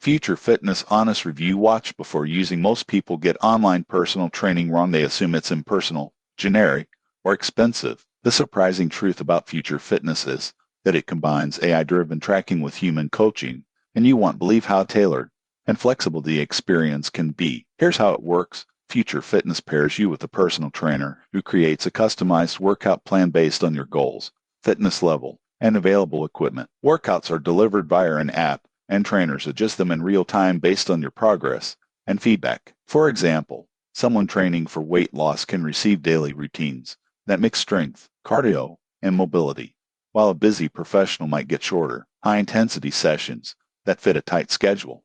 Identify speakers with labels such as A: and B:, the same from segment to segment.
A: Future Fitness Honest Review. Watch before using. Most people get online personal training wrong. They assume it's impersonal, generic, or expensive. The surprising truth about Future Fitness is that it combines AI-driven tracking with human coaching, and you won't believe how tailored and flexible the experience can be. Here's how it works. Future Fitness pairs you with a personal trainer who creates a customized workout plan based on your goals, fitness level, and available equipment. Workouts are delivered via an app, and trainers adjust them in real time based on your progress and feedback. For example, someone training for weight loss can receive daily routines that mix strength, cardio, and mobility, while a busy professional might get shorter, high-intensity sessions that fit a tight schedule.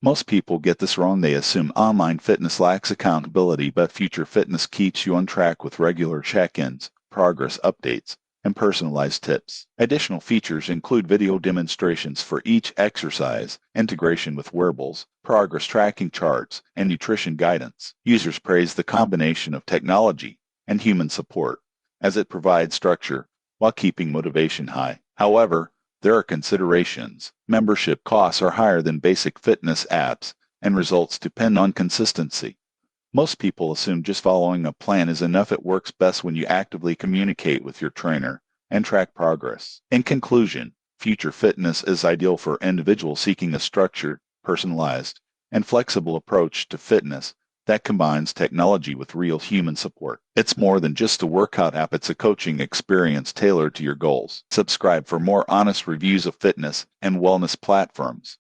A: Most people get this wrong. They assume online fitness lacks accountability, but Future Fitness keeps you on track with regular check-ins, progress updates, and personalized tips. Additional features include video demonstrations for each exercise, integration with wearables, progress tracking charts, and nutrition guidance. Users praise the combination of technology and human support, as it provides structure while keeping motivation high. However, there are considerations. Membership costs are higher than basic fitness apps, and results depend on consistency. Most people assume just following a plan is enough. It works best when you actively communicate with your trainer and track progress. In conclusion, Future Fitness is ideal for individuals seeking a structured, personalized, and flexible approach to fitness that combines technology with real human support. It's more than just a workout app. It's a coaching experience tailored to your goals. Subscribe for more honest reviews of fitness and wellness platforms.